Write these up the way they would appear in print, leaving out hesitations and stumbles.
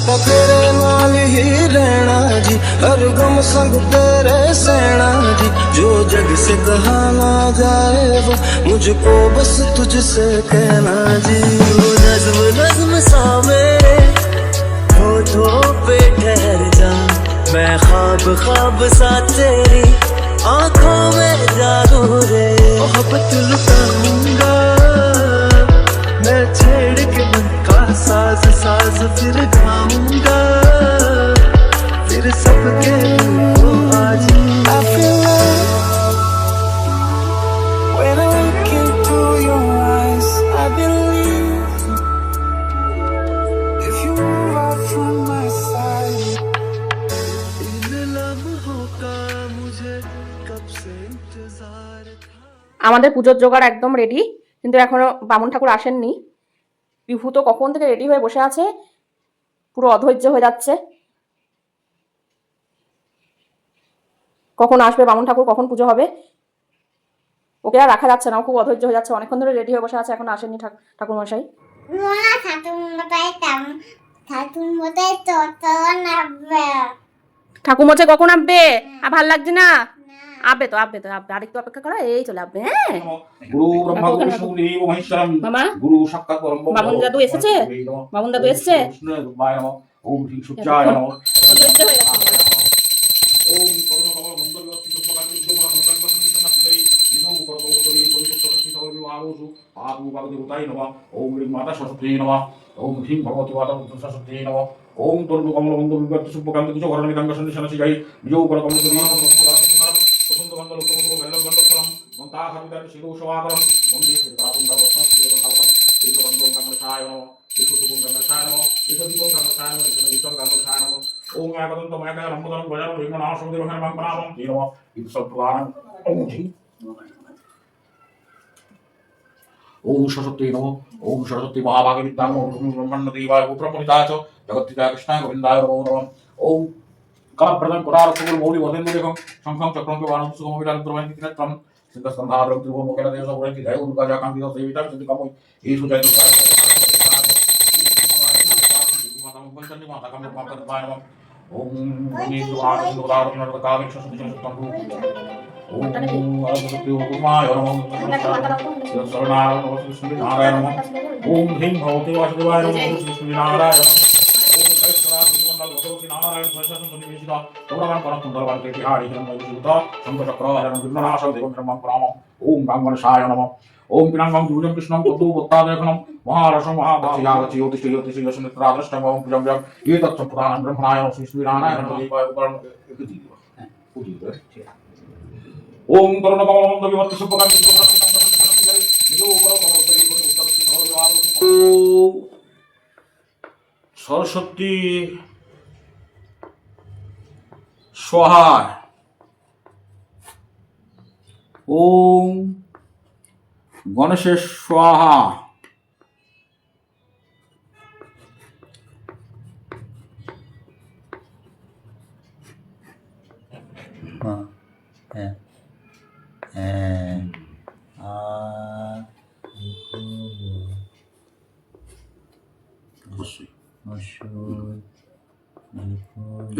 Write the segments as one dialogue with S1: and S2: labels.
S1: ਤਾਂ ਤੇਰੇ ਨਾਲ ਹੀ ਰਹਿਣਾ जी हर गम संग तेरे सहना जी जो जग से कहा ना जाए वो मुझको बस तुझसे कहना जी वो नज्म नज्म सा मेरे होठों पे ठहर जा मैं ख्वाब ख्वाब सा तेरी आंखों में जागू रे मोहब्बत लुटाऊंगा मैं छेड़ के मन का साज साज फिर गाऊंगा फिर सबके को आज I feel like when I look into your eyes I believe if you move out from my side इन लम्हों का मुझे कब से इंतजार था।
S2: আমাদের পুজোর জোগাড় একদম রেডি, কিন্তু এখনো বামুন ঠাকুর আসেননি। বিভূ তো কখন থেকে রেডি হয়ে বসে আছে, পুরো অধৈর্য হয়ে যাচ্ছে। কখন আসবে বামুন ঠাকুর, কখন পুজো হবে, ওকে আর রাখা যাচ্ছে না, খুব অধৈর্য হয়ে যাচ্ছে। অনেকক্ষণ ধরে রেডি হয়ে বসে আছে, এখন আসেননি ঠাকুর মশাই। ঠাকুর মশাই কখন আসবে? আর ভাল লাগছে না? আবে তো আরেকটু অপেক্ষা করো, এই চলে আসবে। হ্যাঁ,
S3: গুরু ব্রহ্মা গুরু বিষ্ণু মহেশ্বরম
S2: মামা
S3: গুরু সাক্ষাৎ পরম ব্রহ্ম।
S2: বামুন দাদু এসেছে, বামুন দাদু এসেছে।
S3: বিষ্ণুদেবায় নমঃ। ওম শ্রী সূর্যায় নমঃ।
S2: অধৈর্য হয়ে যাচ্ছে।
S3: ওম করুণা কমল বন্ধবিবস্তি সুপ্রকান্তি সুপ্রকান্তি সংকল্প সংকীর্তন সুন্দরী বিষ্ণু করকমোদরী পরিশুদ্ধ শক্তি সকল বিবাহোষু পাতু ভগবতী উতাই নমঃ। ওম ঋং মাতা সরস্বতী নমঃ। ওম হ্রিং ভগবতী মাতা সরস্বতী নমঃ। ওম তরুণ কমল বন্ধবিবস্তি সুপ্রকান্তি কুচ করণ বিদঙ্গ সন্নিশান শিগাই বিজৌ করকমোদরী নমঃ। প্রথম গন্ধ লোকমুখ বেল্লম গন্ধস্থলম মন্তা খাবিদানি শিরু সমাগরম বন্দে শ্রীদাতুং ভগবতঃ শ্রীদং কালকম এই বন্ধু গঙ্গাশায় নমঃ। এই সুতুং গঙ্গাশায় নমঃ। এই সুদীপং গঙ্গাশায় নমঃ। এই সুদীপং গঙ্গাশায় নমঃ। ওম একদন্ত মায়কায় রম্বদনং ভজনং বিঘ্ননাশ সমিতিরোহণ মঙ্গলামং জি নমঃ। এই সপ্তগানং ওম জি ওম সরস্বতী নমঃ। ওম সরস্বতী মহাভাগে বিদ্যাং ওম ব্রহ্মণ্য দেবায় উপপ্রমোদিতায় চ জগত্পিতায় কৃষ্ণায় গোবিন্দায় নমো নমঃ। ওম কলাপ্রদান করার সকল মৌলি বদেন দেখুন সংখ্যং চক্রং কে বানং সুগমবিরান দ্রবণ তিনত্রম সিদ্ধস্কন্ধাদ্রং ত্রিভুবন মুখেন দেব সবরেন কি দেয় উনকা যা কাঙ্ক্ষিত সেবিতার যদি কামই এই সুজয় তো মাতা মুখেন মাতা কাম মাতা বায় নমঃ। ওম নিতু আনন্দ উদারণ কামিক সসুতি সত্যং ওম আরতি উপমায় নমঃ। সরণায় নমঃ শ্রী নারায়ণ নমঃ। ওম হ্রিং ভগবতে বাসুদেবায় নমঃ শ্রী নারায়ণ নমঃ। নারায়ণ সহস্রাসন সন্নিবেশিত সৌরগান করণ সুন্দরবান কে বিহারী হিরণ্যবিভূত শঙ্খচক্র হরণ বিঘ্ননাশ দেবং ব্রহ্মং পরামঃ। ওম গাঙ্গণেশায় নমঃ। ওম পিনাঙ্গং যুজং কৃষ্ণং পদ্মু বত্তাদেখনম মহারসং মহাভাসিয়াগতি জ্যোতিষ্ঠ জ্যোতিষ্ঠ যশমিত্রাদৃষ্টং ওম পূজং যং এতৎ প্রধানং ব্রহ্মণায় শ্রী শ্রীনারায়ণ দেবায় উপকরণ একতি দিব। হ্যাঁ পুজি দেবে। ওম করুণ কমল বন্ধ বিভক্তি সুপ্রকান্তি সুপ্রকান্তি সংকল্প বিজু উপর কমল করি উত্তরতি সর্ব বিভাগ সরস্বতী स्वाहाय। ओम गणेश स्वाहा।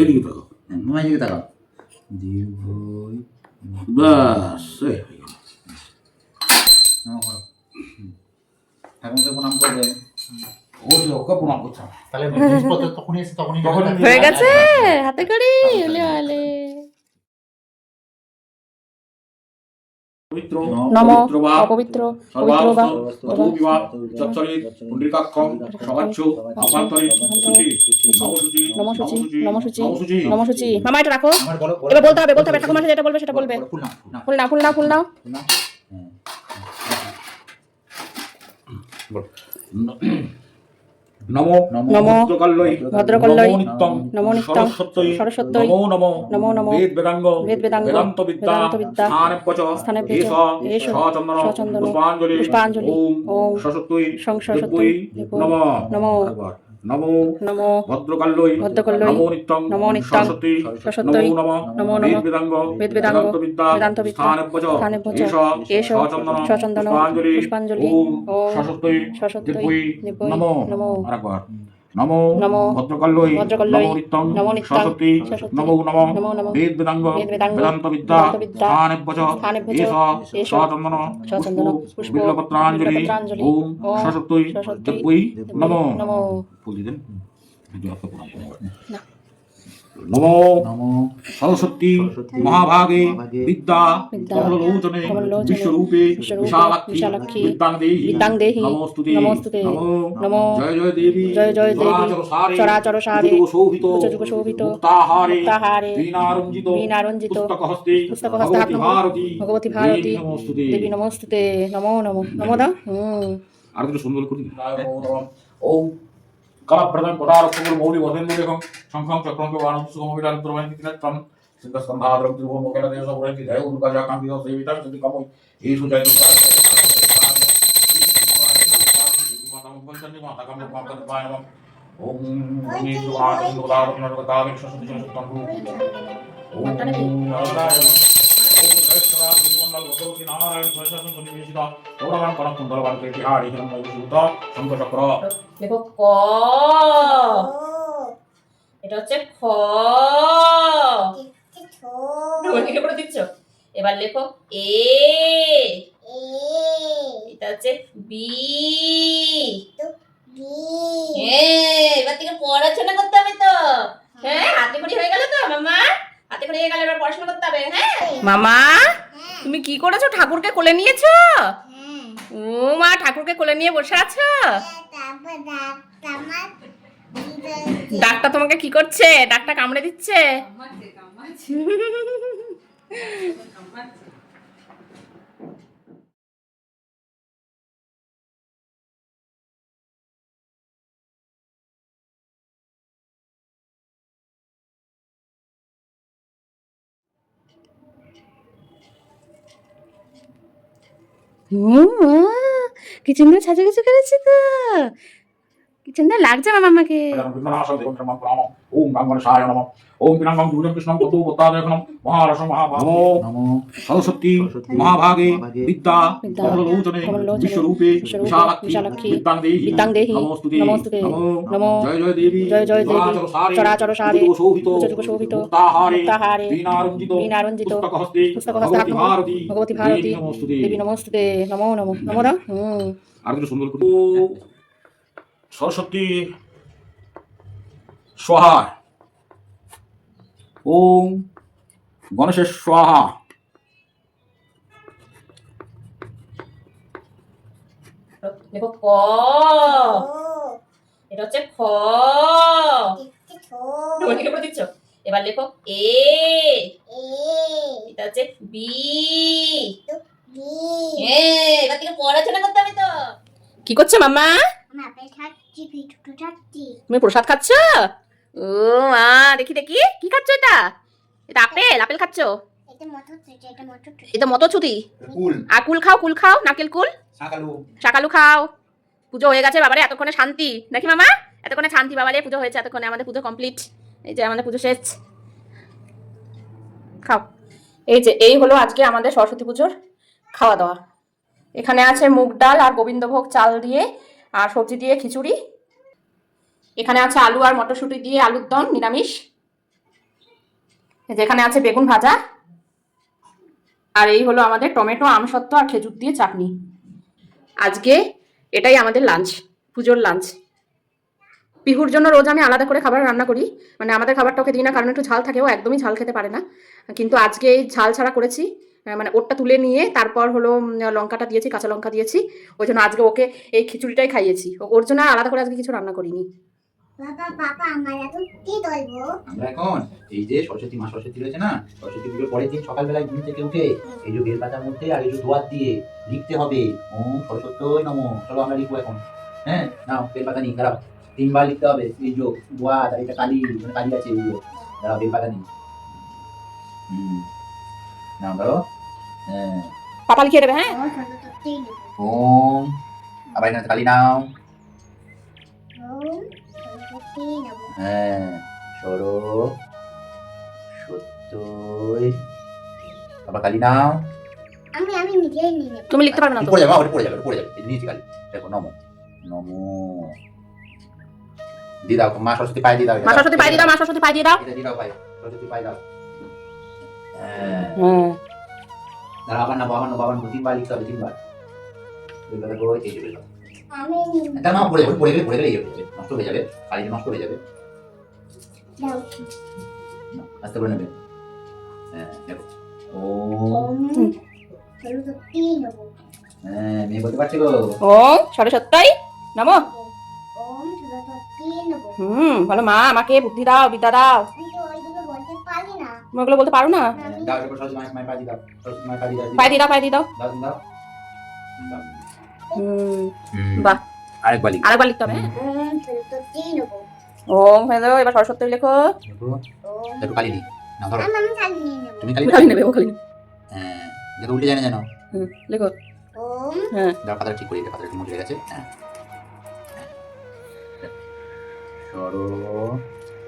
S3: এদিকে তাকাও,
S4: মাইকে তাকাও।
S3: বাস
S4: ঠাকুরকে প্রণাম করবে।
S3: ওকে প্রণাম করছে।
S4: তাহলে জিনিসপত্র তখনই এসে তখনই
S2: হয়ে গেছে হাতে করি আলে
S3: পবিত্র
S2: নম
S3: পবিত্র বা
S2: অপবিত্র
S3: সর্বাবস্থ
S2: পবিত্র বা
S3: তথোবিবা যৎসরিত পুণ্ডিকাক্ষং সবাচ্ছু অপান্তরিত সুচি নমসুচি
S2: নমসূচি নমসূচি
S3: নমসুচি
S2: নমসূচি। মামা এটা রাখো,
S4: আমার বলো
S2: এবার বলতে হবে ঠাকুর মশাই যেটা বলবে সেটা বলবে।
S4: ফুল নাও
S2: ফুল নাও
S3: নমো
S2: নমো
S3: ভদ্রকাল্যৈ
S2: ভদ্রকাল্যৈ
S3: নমো নিত্যং সরস্বত্যৈ নমো নমো বেদ বেদাঙ্গ বেদান্ত বিদ্যা স্থানেভ্য চ এষ সচন্দন পুষ্পাঞ্জলি ওম সরস্বত্যৈ নমো নমো নমো ভদ্রকাল্যৈ নমো নিত্যং সরস্বত্যৈ নমো বেদ বেদাঙ্গ বেদান্ত বিদ্যা স্থানেভ্য চ এষ সচন্দন পুষ্পাঞ্জলি ওম সরস্বত্যৈ নমো। আরেকবার নমো
S2: নমো
S3: ভদ্রকাল্যৈ
S2: ভদ্রকাল্যৈ
S3: নমো নিত্যং
S2: নমো নিত্যং
S3: সরস্বতী
S2: সরস্বতী
S3: নমো নমো
S2: নমো নমো
S3: বেদ বেদাঙ্গ
S2: বেদ বেদাঙ্গ
S3: বেদান্ত বিদ্যা
S2: বেদান্ত বিদ্যা
S3: স্থানেভ্য চ
S2: স্থানেভ্য চ
S3: এষ
S2: এষ
S3: সচন্দন
S2: সচন্দন
S3: পুষ্প
S2: পুষ্প
S3: বিল্লপত্রাঞ্জলি
S2: বিল্লপত্রাঞ্জলি
S3: ওম
S2: ওম
S3: সরস্বতী
S2: সরস্বতী
S3: দেব্যৈ নমো
S2: নমো
S3: ফুল দিলেন ভিডিও আপলোড করলাম।
S2: না।
S3: নমো
S4: নমো
S3: সরস্বতী
S4: সরস্বতী
S3: মহাভাগে
S4: মহাভাগে
S3: বিদ্যা
S2: বিদ্যা
S3: কমলোচনে
S2: কমলোচনে
S3: বিশ্বরূপে
S2: বিশ্বরূপে
S3: বিশালাক্ষী
S2: বিশালাক্ষী
S3: বিদ্যাং
S2: বিদ্যাং দেহি
S3: নমস্তুতে
S2: নমস্তুতে
S3: নমো
S2: নমো
S3: জয় জয় দেবী
S2: জয় জয় দেবী চরাচর সারে
S3: যুগ শোভিত
S2: যুগ শোভিত
S3: মুক্তাহারে
S2: মুক্তাহারে
S3: বীণারঞ্জিত
S2: বীণারঞ্জিত
S3: পুস্তকহস্তে
S2: পুস্তকহস্তে
S3: ভগবতী ভারতী
S2: ভগবতী ভারতী
S3: দেবী নমস্তুতে
S2: দেবী নমস্তুতে নমো নমো নমো দাও
S3: আর একটু সুন্দর করে দিন। ওম কলাপ্রদান কোটারক্ষগুলো মৌলি বর্ধন দেখুন শঙ্খং চক্রঙ্ক বাণম সুগমবিরাল প্রবাহিনী তিনাত্রম সিদ্ধস্কন্ধাদ্রম ত্রিভুবন মোকেলা দেব সবরঙ্কি জয় দুর্গা জাকান্তি সেবিতা যদি কামই এই সুজয় দুর্গা মাতা মঙ্গলচন্ডী মাতা কাম কাম পায় নমঃ ওম মি সুআদম দুদারম নরকতাম সরস্বতী সরস্বতী ওম নারায়ণ নারায়ণ সরস্বতী সন্নিবেশিত ওরাম কনক কুণ্ডলবান কে বিহারি হিরণ্য বিশুদ্ধ শঙ্খ চক্র
S2: দেখো ক এটা হচ্ছে খ কি করে দিচ্ছ এবার লেখো এ এটা হচ্ছে বি এবার থেকে পড়াশোনা করতে হবে তো হ্যাঁ হাতে করে হয়ে গেল তো মামা হাতে করে হয়ে গেল এবার পড়াশোনা করতে হবে হ্যাঁ মামা তুমি কি করেছো ঠাকুরকে কোলে নিয়েছো ও মা ঠাকুরকে কোলে নিয়ে বসে আছো ডাকটা তোমাকে কি করছে ডাকটা কামড়ে দিচ্ছে কি সুন্দর সাজাগুজু করেছে তো কি সুন্দর লাগছে মামাকে
S3: ওম গঙ্গণেশায় নমঃ ওম পিনাঙ্গং দুর্গম কৃষ্ণং কতু বত্তাদেখনম মহারসং মহাভাগো
S4: নমো
S3: সরস্বতী
S4: সরস্বতী
S3: মহাভাগে
S4: মহাভাগে
S3: বিদ্যা
S2: বিদ্যা
S3: কমলোচনে
S2: কমলোচনে
S3: বিশ্বরূপে
S2: বিশ্বরূপে
S3: বিশালাক্ষী
S2: বিশালাক্ষী
S3: বিদ্যাং দেহি
S2: নমস্তুতে
S3: নমস্তুতে
S2: নমো
S3: জয় জয় দেবী
S2: জয় জয় দেবী চরাচর সারে
S3: যুগ শোভিত
S2: যুগ শোভিত
S3: মুক্তাহারে
S2: বীণারঞ্জিত
S3: পুস্তকহস্তে
S2: পুস্তকহস্তে ভগবতী ভারতী
S3: নমস্তুতে
S2: দেবী নমস্তুতে নমো নমো নমো দাও
S3: আর একটু সুন্দর করে সরস্বতী স্বাহা ওম গণেশের স্বাহা
S2: দেখো ক এটা হচ্ছে খ কি করে দিচ্ছ এবার লেখো এ এটা হচ্ছে বি এবার থেকে পড়াশোনা করতে হবে তো কি করছো মামা তুমি প্রসাদ খাচ্ছ ও মা দেখি দেখি কি খাচ্ছ এটা এটা আপেল আপেল খাচ্ছ এটা মটরছুটি
S4: কুল
S2: আর কুল খাও নারকেল কুল
S4: সাকালু
S2: শাকালু খাও পুজো হয়ে গেছে বাবারে এতক্ষণে শান্তি দেখি মামা এতক্ষণে শান্তি বাবারে পুজো হয়েছে এতক্ষণে আমাদের পুজো কমপ্লিট এই যে আমাদের পুজো শেষ খাও এই যে এই হলো আজকে আমাদের সরস্বতী পুজোর খাওয়া দাওয়া এখানে আছে মুগ ডাল আর গোবিন্দভোগ চাল দিয়ে আর সবজি দিয়ে খিচুড়ি এখানে আছে আলু আর মটরশুঁটি দিয়ে আলুর দম নিরামিষ যেখানে আছে বেগুন ভাজা আর এই হলো আমাদের টমেটো আমসত্ত্ব আর খেজুর দিয়ে চাটনি আজকে এটাই আমাদের লাঞ্চ পুজোর লাঞ্চ পিহুর জন্য রোজ আমি আলাদা করে খাবার রান্না করি মানে আমাদের খাবারটা ওকে দিই না কারণ একটু ঝাল থাকে ও একদমই ঝাল খেতে পারে না কিন্তু আজকে এই ঝাল ছাড়া করেছি মানে ওরটা তুলে নিয়ে তারপর হলো লঙ্কাটা দিয়েছি কাঁচা লঙ্কা দিয়েছি ওই জন্য আজকে ওকে এই খিচুড়িটাই খাইয়েছি ওর জন্য আর আলাদা করে আজকে কিছু রান্না করিনি
S4: আমরা এখন এই যে সরস্বতী মা সরস্বতী রয়েছে না সরস্বতী পুজোর পরের দিন সকালবেলায় ঘুম থেকে উঠে এই যে বেলপাতার মধ্যে আর এই যে দোয়াত দিয়ে লিখতে হবে ওম সরস্বতী নমঃ চলো আমরা লিখবো এখন হ্যাঁ নাও বেলপাতা নিই দাঁড়াও 3 বার লিখতে হবে এই যে দোয়াত আর এটা কালি মানে কালি আছে এইগুলো দাঁড়াও বেলপাতা নিই নাও ধরো হ্যাঁ
S2: পাতা লিখে দেবে হ্যাঁ
S4: ওম আবার এখানে কালি নাও হ্যাঁ সত্যই আবার কালি নাও
S5: আমি নিজেই নিয়ে নেব।
S2: তুমি লিখতে পারবে না তো
S4: পড়ে যাবে পড়ে যাবে এই নিচে কালি দেখো নমো নমো দিয়ে দাও মা সরস্বতী পায়ে দিয়ে দাও
S2: মা সরস্বতী পায়ে দিয়ে দাও, মা সরস্বতী পায়ে দিয়ে দাও।
S4: এটা দিয়ে দাও পায়ে সরস্বতী পায়ে দাও। হ্যাঁ
S2: হুম
S4: দাঁড়া আবার না বাবা 3বার লিখতে হবে 3বার। বেলপাতা কই এই যে বেলপাতা
S5: আমি নিয়ে নেব।
S4: এটা না পড়ে গেলে এই হবে নষ্ট হয়ে যাবে কালিটা নষ্ট হয়ে যাবে।
S5: দাও।
S4: আস্তে করে নেবে। হ্যাঁ দেখো ও
S5: ওম সরস্বতী নমঃ।
S4: হ্যাঁ মেয়ে বলতে পারছি গো।
S2: ওম সরস্বতী নমঃ।
S5: ওম সরস্বতী নমঃ।
S2: বলো মা আমাকে বুদ্ধি দাও, বিদ্যা দাও।
S5: আমি তো ওইগুলো বলতে পারি না।
S2: তুমি ওগুলো বলতে পারো না?
S4: দাও এরপর সরস্বতী মায়ের পায়ে দিয়ে দাও সরস্বতী মায়ের পায়ে দিয়ে দাও
S2: পায়ে দিয়ে দাও, পায়ে দিয়ে দাও।
S4: দাও দাও দাও।
S2: বাহ,
S4: আরেকবার লিখো
S2: আরেকবার লিখতে হবে।
S5: ওম সরস্বতী নমঃ।
S2: ওম হ্যালো, এবার সরস্বতী লেখো।
S4: দেখো
S5: ওম
S4: দেখো কালি দি না ধরো
S5: আমি খালি নিয়ে নেব।
S4: তুমি কালি
S2: তুমি খালি নেবে, ও খালি নেবে।
S4: হ্যাঁ দেখো উল্টে যায় না জানো।
S2: লেখো।
S5: ওম
S2: হ্যাঁ
S4: দাও খাতাটা ঠিক করে দিতে খাতাটা ঠিক মুছে গেছে। হ্যাঁ সরো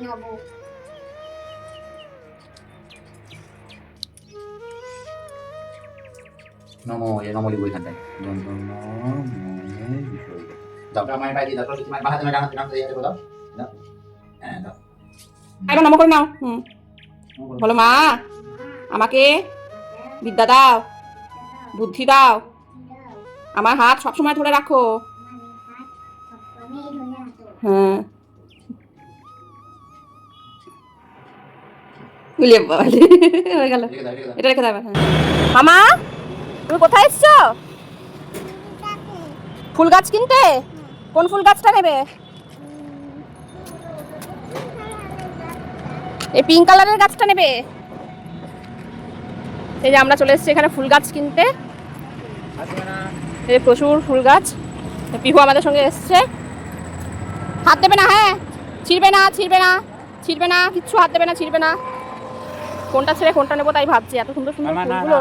S5: নমঃ।
S4: নমো এই নমো লিখবো এখানটায় দাও মায়ের পায়ে দিয়ে দাও সরস্বতী মায়ের বাহাতে ডান হাতে দাও দাও হ্যাঁ দাও
S2: এবার নম করে নাও। বলো মা আমাকে বিদ্যা দাও, বুদ্ধি দাও, আমার হাত সবসময় ধরে রাখো।
S5: আমি ধরে আছো।
S2: হ্যাঁ বুঝলে বাবালে হয়ে গেল।
S4: রেখে দাও রেখে দাও
S2: এটা রেখে দেবে। হ্যাঁ মামা তুমি কোথায় এসছো? ফুল গাছ কিনতে? কোন ফুল গাছটা নেবে? এই পিঙ্ক কালারের গাছটা নেবে? এই যে আমরা চলে এসেছি এখানে ফুল গাছ কিনতে। এই প্রচুর ফুল গাছ। পিহু আমাদের সঙ্গে এসছে। হাত দেবে না, হ্যাঁ ছিড়বে না ছিড়বে না ছিড়বে না, কিচ্ছু হাত দেবে না, ছিড়বে না। কোনটা ছেড়ে কোনটা নেবো তাই ভাবছি, এত সুন্দর সুন্দর ফুলগুলো।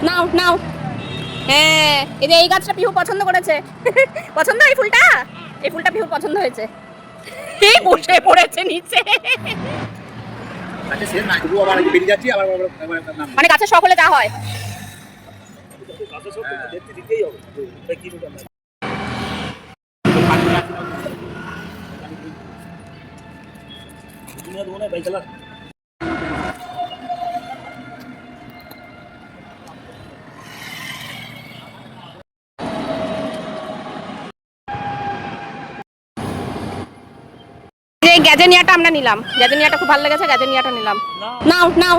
S2: নাও নাও। হ্যাঁ এই যে এই গাছটা পিহু পছন্দ করেছে। পছন্দ এই ফুলটা? এই ফুলটা পিহুর পছন্দ হয়েছে। এই বসে পড়েছে নিচে।
S4: আচ্ছা সে না তবু আবার বেরিয়ে যাচ্ছি আবার নাম
S2: মানে গাছের সকলে যা হয়। এই গ্যাজেনিয়াটা আমরা নিলাম, গ্যাজেনিয়াটা খুব ভালো লেগেছে, গ্যাজেনিয়াটা নিলাম। নাও নাও।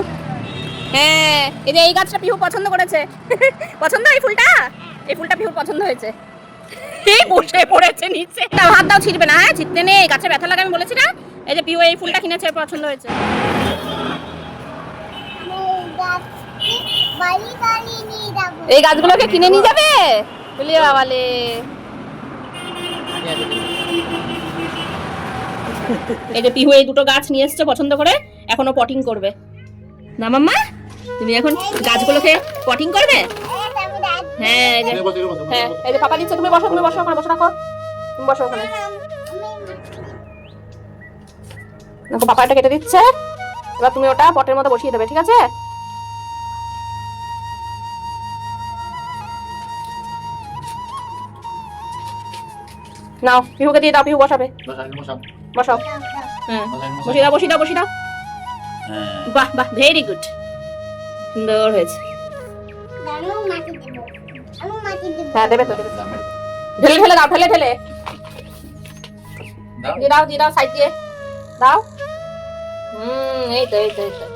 S2: হ্যাঁ এই যে এই গাছটা পিহু পছন্দ করেছে। পছন্দ এই ফুলটা? এই ফুলটা পিহুর পছন্দ হয়েছে। এই বসে পড়েছে নিচে। হাত দাও, ছিড়বে না, হ্যাঁ ছিটতে নেই, গাছে ব্যথা লাগে আমি বলেছি না। এই যে পিহু এই ফুলটা কিনেছে, পছন্দ হয়েছে।
S5: বাড়ি বাড়ি নিয়ে যাব।
S2: এই গাছগুলোকে কিনে নিয়ে যাবে? বলি বাবালে। এই যে পিহু এই দুটো গাছ নিয়ে এসছে পছন্দ করে, এখনো পটিং করবে না মাম্মা? তুমি এখন গাছগুলোকে পটিং করবে? হ্যাঁ এই যে, হ্যাঁ এই যে পাপা দিচ্ছে, তুমি বসো, তুমি বসো ওখানে, বসে রাখো, তুমি বসো ওখানে। দেখো পাপা এটা কেটে দিচ্ছে, এবার তুমি ওটা পটের মধ্যে বসিয়ে দেবে, ঠিক আছে? নাও পিহুকে দিয়ে দাও, পিহু বসাবে। বসাও। হ্যাঁ বসিয়ে দাও, বসিয়ে দাও, বসিয়ে দাও। বাহ বাহ, ভেরি গুড, সুন্দর হয়েছে।
S5: আমিও মাটি দেব। আমি মাটি দেব।
S2: হ্যাঁ দেবে তো, দেবে। ঢেলে ঢেলে দাও, ঢেলে ঢেলে দিয়ে দাও, দিয়ে দাও, সাইড দিয়ে দাও। এই তো এই তো এই তো।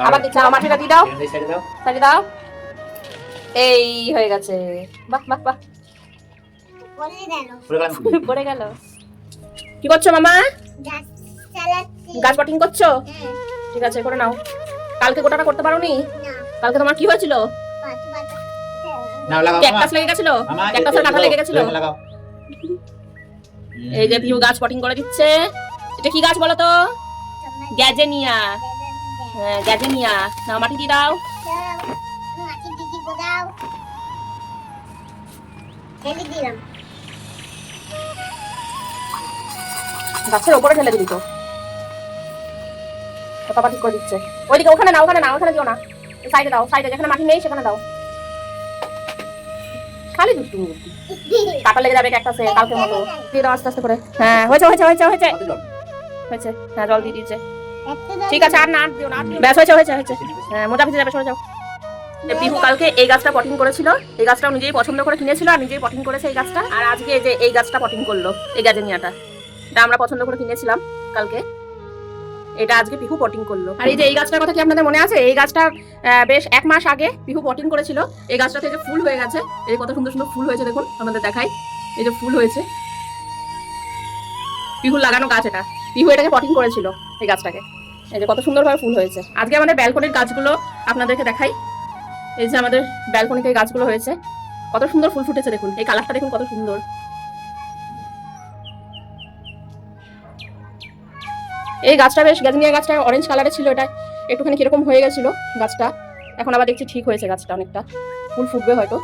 S2: আবার দিচ্ছা, মাটিটা দিয়ে দাও, সাইডে দাও। এই হয়ে গেছে, বাহ বাহ বাহ।
S5: বলে গেল।
S2: পড়ে গেল। কি করছো মামা?
S5: গাছ চালাচ্ছি।
S2: গাছ পটিং করছো?
S5: হ্যাঁ।
S2: ঠিক আছে করে নাও। কালকে গোটাটা করতে পারোনি?
S5: না।
S2: কালকে তোমার কি হয়েছিল?
S5: পাঁচ পাঁচ।
S2: ক্যাকটাস লেগে গেছিল, ক্যাকটাসের কাঁটা লেগে গেছিল। এই যে পিহু গাছ পটিং করে দিচ্ছে। এটা কি গাছ বলো তো? গ্যাজেনিয়া। হ্যাঁ গ্যাজেনিয়া। নাও মাটি দিয়ে দাও।
S5: মাটি দিদি দাও। ঢেলে দিলাম।
S2: গাছের উপরে ঢেলে দিবি তো। তো বাবা ঠিক করে দিচ্ছে। ওইদিকে ওখানে না, ওখানে না, ওখানে দিও না, সাইডে দাও, সাইডে যেখানে মাটি নেই সেখানে দাও। খালি দুষ্টুমি করছি। কাটা লেগে যাবে একটা সে কালকে মতো। দিয়ে দাও আস্তে আস্তে করে। হ্যাঁ হয়েছে হয়েছে হয়েছে হয়েছে
S4: হাতে জল।
S2: হয়েছে। হ্যাঁ জল দিয়ে দিয়েছে।
S5: একটা দাও।
S2: ঠিক আছে, আর না আর দিও না, আর দিও না। ব্যাস হয়েছে হয়েছে হয়েছে। হ্যাঁ মোজা ভিজে যাবে, সরে যাও। পিহু কালকে এই গাছটা পটিং করেছিল, এই গাছটাও নিজেই পছন্দ করে কিনেছিল আর নিজেই পটিং করেছে এই গাছটা। আর আজকে এই যে এই গাছটা পটিং করলো, এই গাজেনিয়াটা, এটা আমরা পছন্দ করে কিনেছিলাম কালকে, এটা আজকে পিহু পটিং করলো। আর এই যে এই গাছটার কথা কি আপনাদের মনে আছে? এই গাছটা বেশ 1 মাস আগে পিহু পটিং করেছিল। এই গাছটা থেকে ফুল হয়ে গেছে, এই কত সুন্দর সুন্দর ফুল হয়েছে দেখুন, আপনাদের দেখাই। এই যে ফুল হয়েছে, পিহুর লাগানো গাছ এটা, পিহু এটাকে পটিং করেছিল এই গাছটাকে। এই যে কত সুন্দরভাবে ফুল হয়েছে। আজকে আমাদের ব্যালকনির গাছগুলো আপনাদেরকে দেখাই। এই যে আমাদের ব্যালকনিতে এই গাছগুলো হয়েছে, কত সুন্দর ফুল ফুটেছে দেখুন, এই কালারটা দেখুন কত সুন্দর। এই গাছটা বেশ, গ্যাজনিয়া গাছটা অরেঞ্জ কালারের ছিল, এটা একটুখানি কিরকম হয়ে গেছিল গাছটা, এখন আবার দেখছি ঠিক হয়েছে গাছটা, অনেকটা ফুল ফুটবে হয়তো।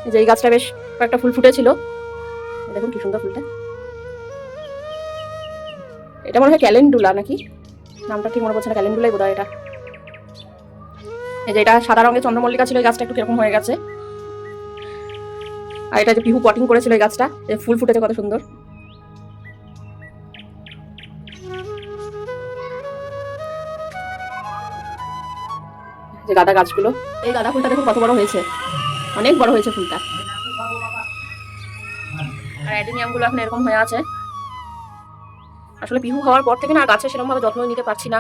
S2: এই যে এই গাছটা বেশ কয়েকটা ফুল ফুটেছিল, দেখুন কি সুন্দর ফুলটা। এটা মনে হয় ক্যালেন্ডুলা নাকি, নামটা ঠিক মনে পড়ছে না, ক্যালেন্ডুলাই বোধহয় এটা। এই যে এটা সাদা রঙের চন্দ্রমল্লিকা ছিল, এই গাছটা একটু কিরকম হয়ে গেছে। আর এটা যে পিহু পটিং করেছিল এই গাছটা, এই ফুল ফুটেছে কত সুন্দর। যে গাঁদা গাছগুলো, এই গাঁদা ফুলটা দেখুন কত বড় হয়েছে, অনেক বড় হয়েছে ফুলটা। আর অ্যাডেনিয়াম গুলো এখন এরকম হয়ে আছে। আসলে পিহু হওয়ার পর থেকে না গাছে সেরকম ভাবে যত্ন নিতে পারছি না,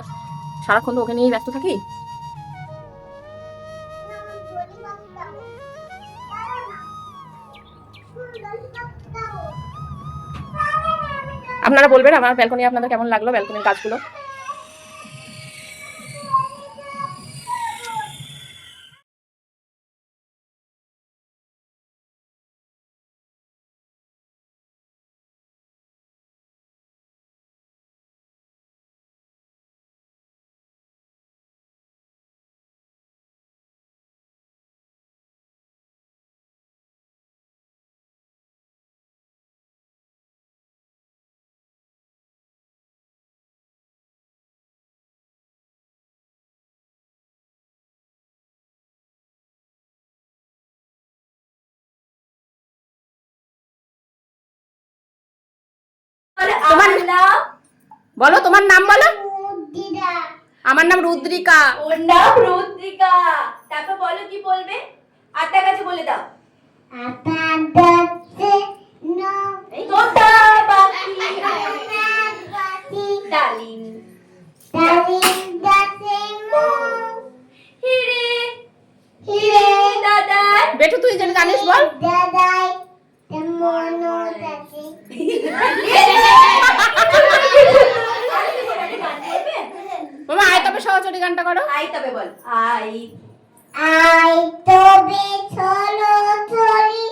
S2: সারাক্ষণ তো ওকে নিয়েই ব্যস্ত থাকি। আপনারা বলবেন আমার ব্যালকনি আপনাদের কেমন লাগলো, ব্যালকনির গাছগুলো। তোমার বলো, তোমার নাম বলো।
S5: দিদা।
S2: আমার নাম রুদ্রিকা।
S6: ওর নাম রুদ্রিকা। তারপর বলো কি বলবে, আটটা কাছে বলে দাও।
S5: আটা দাতে নো।
S6: তোতা পাখি
S5: পাখি
S6: ডালিম
S5: ডালিম দাতে মো।
S6: হিরে
S5: হিরে
S6: দাদার
S2: বেটু তুই যেটা জানিস বল।
S5: দাদাই মনো দাতে।
S2: মামা আয় তবে সহচরী গানটা করো।
S6: আই তবে বল। আই
S5: আই তবে চলো চলি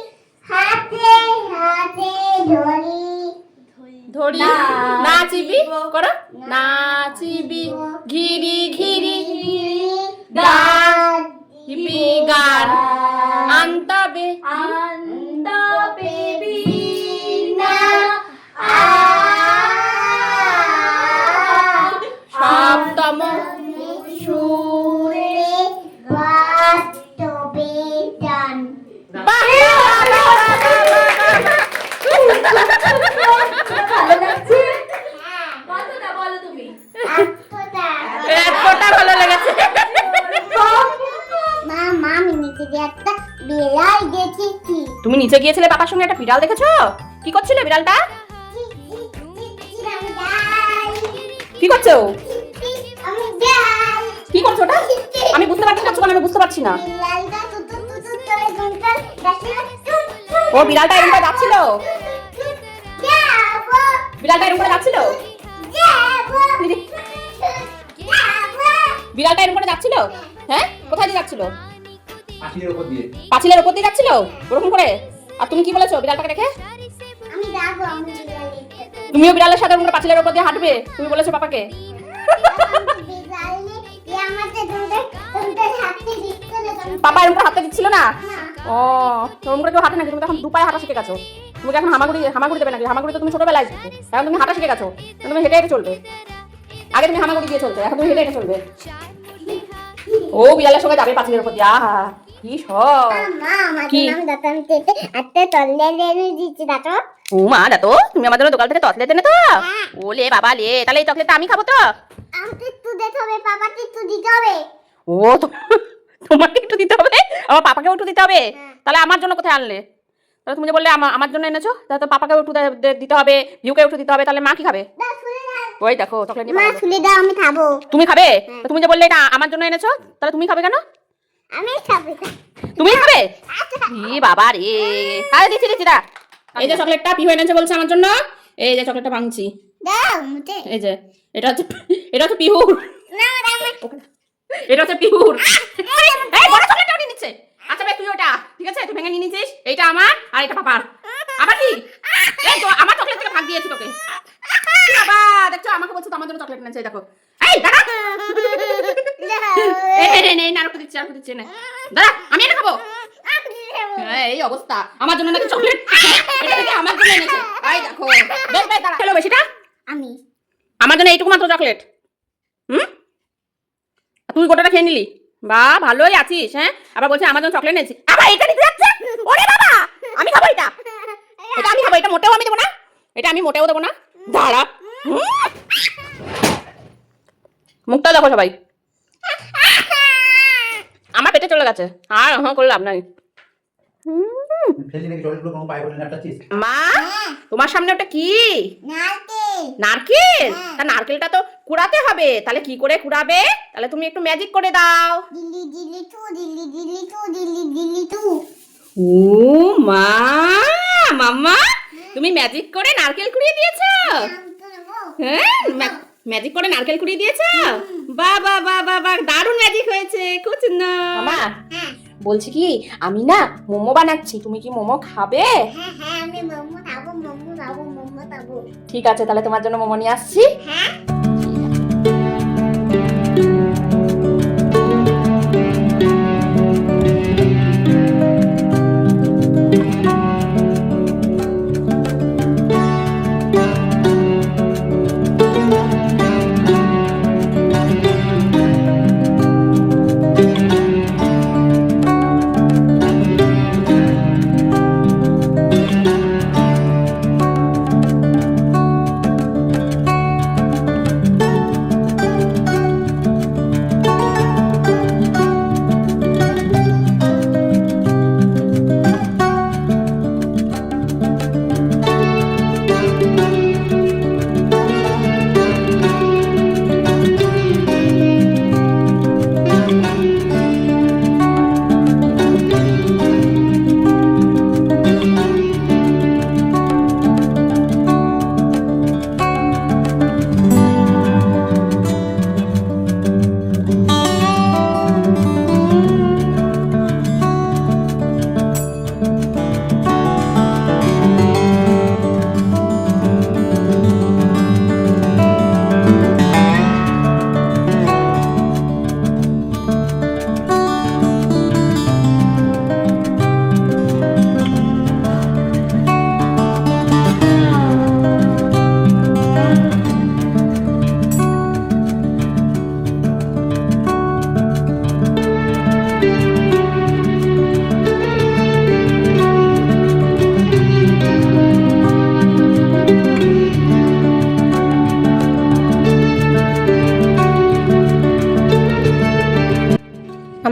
S5: হাতে হাতে ধরি।
S2: ধরি নাচিবি করো, নাচিবি ঘিরি ঘিরি
S5: গান
S2: হিপি গান আনতাবে
S6: আন্দা বেবি
S5: না
S2: সপ্তম
S5: সুরে বাস্তবে গান।
S6: ভালো লাগছে? কতটা বলো তুমি?
S2: এতটা ভালো লেগেছে।
S5: মা মা আমি নিচে দিয়ে একটা বিড়াল দেখেছি।
S2: তুমি নিচে গিয়েছিলে বাবার সঙ্গে, একটা বিড়াল দেখেছো? কি করছিলে বিড়ালটা? কি করছো?
S5: আমি যাই।
S2: কি করছো ওটা? আমি বুঝতে পারছি না, আমি বুঝতে পারছি না।
S5: বিড়ালটা তুতু তুতু করে ঘুমটা যাচ্ছিল।
S2: ও বিড়ালটা এরকম করে যাচ্ছিল,
S5: যাবো
S2: বিড়ালটা এরকম করে যাচ্ছিল,
S5: যাবো
S2: দিদি,
S5: যাবো।
S2: বিড়ালটা এরকম করে যাচ্ছিল। হ্যাঁ কোথায় দিয়ে যাচ্ছিল?
S4: পাখির উপর দিয়ে।
S2: পাঁচিলের উপর দিয়ে যাচ্ছিল ওরকম করে। আর তুমি কি বলেছো বিড়ালটাকে দেখে?
S5: আমি যাবো আমি বিড়াল দেখতে।
S2: তুমিও বিড়ালের সাথে ওরকম করে পাঁচিলের উপর দিয়ে হাঁটবে, তুমি বলেছো পাপাকে?
S5: বিড়াল নিয়ে আমাদের দুটো হাতে দিচ্ছে না।
S2: পাপা এরকম করে হাঁটতে দিচ্ছিল না?
S5: না
S2: ও ওরকম করে কেউ হাঁটে নাকি? তুমি তো এখন দুপায়ে হাঁটা শিখে গেছো। তুমি এখন হামাগুড়ি দেবে নাকি? হামাগুড়ি তো তুমি ছোটবেলায় শিখবে, এখন তুমি হাঁটা শিখে গেছো, তুমি হেঁটে হেঁটে চলবে। আগে তুমি হামাগুড়ি দিয়ে চলতে, এখন তুমি হেঁটে হেঁটে চলবে। ও বিড়ালের সঙ্গে যাবে পাঁচিলের উপর দিয়ে, আহা কি সব।
S5: মা আমার
S2: কি?
S5: নাম দাতাম তেতে একটা তল্লে লেনে দিচ্ছি দাঁতো।
S2: ও মা দেখো, তুমি আমার জন্য দোকান থেকে চকলেট এনে তো। ওলে বাবা লে, তাহলে এই চকলেটটা আমি খাবো তো?
S5: আমাকে একটু দিতে হবে, বাবাকে একটু দিতে হবে।
S2: ও তোমাকে একটু দিতে হবে, আমার পাপাকেও একটু দিতে হবে। তাহলে আমার জন্য কোথায় আনলে? তাহলে তুমি যে বললে আমার জন্য এনেছো, তাহলে তো পাপাকেও একটু দিতে হবে, ভিউকেও একটু দিতে হবে, তাহলে মা কি খাবে?
S5: দাও শুনে দাও।
S2: ওই দেখো চকলেট নিয়ে
S5: মা
S2: পালালো।
S5: শুনে দাও, আমি খাবো।
S2: তুমি খাবে? তো তুমি যে বললে এটা আমার জন্য এনেছো, তাহলে তুমি খাবে কেন?
S5: আমি খাবো।
S2: তুমি খাবে? ই বাবা রে, আরে দিচ্ছি দিচ্ছি দা। এই যে চকলেটটা পিহু এনেছে বলছে আমার জন্য, এই যে চকলেটটা ভাঙছি।
S5: দাও মুতে।
S2: এই যে এটা হচ্ছে পিহুর,
S5: না দাও না।
S2: এটা হচ্ছে পিহুর। এই বড় চকলেটটা নিয়ে নিচ্ছে। আচ্ছা ভাই তুই ওটা ঠিক আছে, তুই ভেঙে নিয়ে নিছিস। এইটা আমার আর এটা পাপার। আবার কি? এই তো আমার চকলেট থেকে ভাগ দিয়েছি তোকে। কি বাবা দেখছো, আমাকে বলছো তো আমার জন্য চকলেট এনেছে, এই দেখো। এই দাঁড়া, এই নে না, আর একটু দিচ্ছি, আর একটু দিচ্ছি না। দাঁড়া, আমি এটা খাবো। এই অবস্থা, আমার জন্য নাকি চকলেট, এটা থেকে আমার জন্য এনেছে। এই দেখো, বেশ বেশ দাঁড়া, খেলো বেশিটা।
S5: আমি
S2: আমার জন্য এইটুকু মাত্র চকলেট। তুই গোটাটা খেয়ে নিলি, বা ভালোই আছিস। হ্যাঁ, আবার বলছে আমার জন্য চকলেট এনেছি, আবার এটা দিতে যাচ্ছে। ওরে বাবা, আমি খাবো এটা, এটা আমি খাবো, এটা মোটেও আমি দেবো না, এটা আমি মোটেও দেবো না। দাঁড়া, মুখটা দেখো সবাই, আমার পেটে চলে গেছে, আর হ্যাঁ করে লাভ নাই।
S4: ফেলি নাকি চকলেটগুলো কোনো পায়ে পড়ে নাপটাচ্ছিস?
S2: মা, তোমার সামনে ওটা কি?
S5: নারকেল।
S2: নারকেল? তা নারকেলটা তো কুড়াতে হবে, তাহলে কি করে কুড়াবে? তাহলে তুমি একটু ম্যাজিক করে দাও।
S5: Delhi Delhi to Delhi Delhi to Delhi Delhi to.
S2: ও মা, মাম্মা তুমি ম্যাজিক করে নারকেল কুড়িয়ে দিয়েছো? হ্যাঁ, ম্যাজিক করে নারকেল কুড়িয়ে দিয়েছো? বাহ বাহ বাহ বাহ বাহ, দারুণ ম্যাজিক হয়েছে, খুব সুন্দর। মামা বলছি কি, আমি না মোমো বানাচ্ছি, তুমি কি মোমো খাবে?
S5: হ্যাঁ হ্যাঁ আমি মোমো খাবো, মোমো খাবো, মোমো খাবো।
S2: ঠিক আছে, তাহলে তোমার জন্য মোমো নিয়ে আসছি।
S5: হ্যাঁ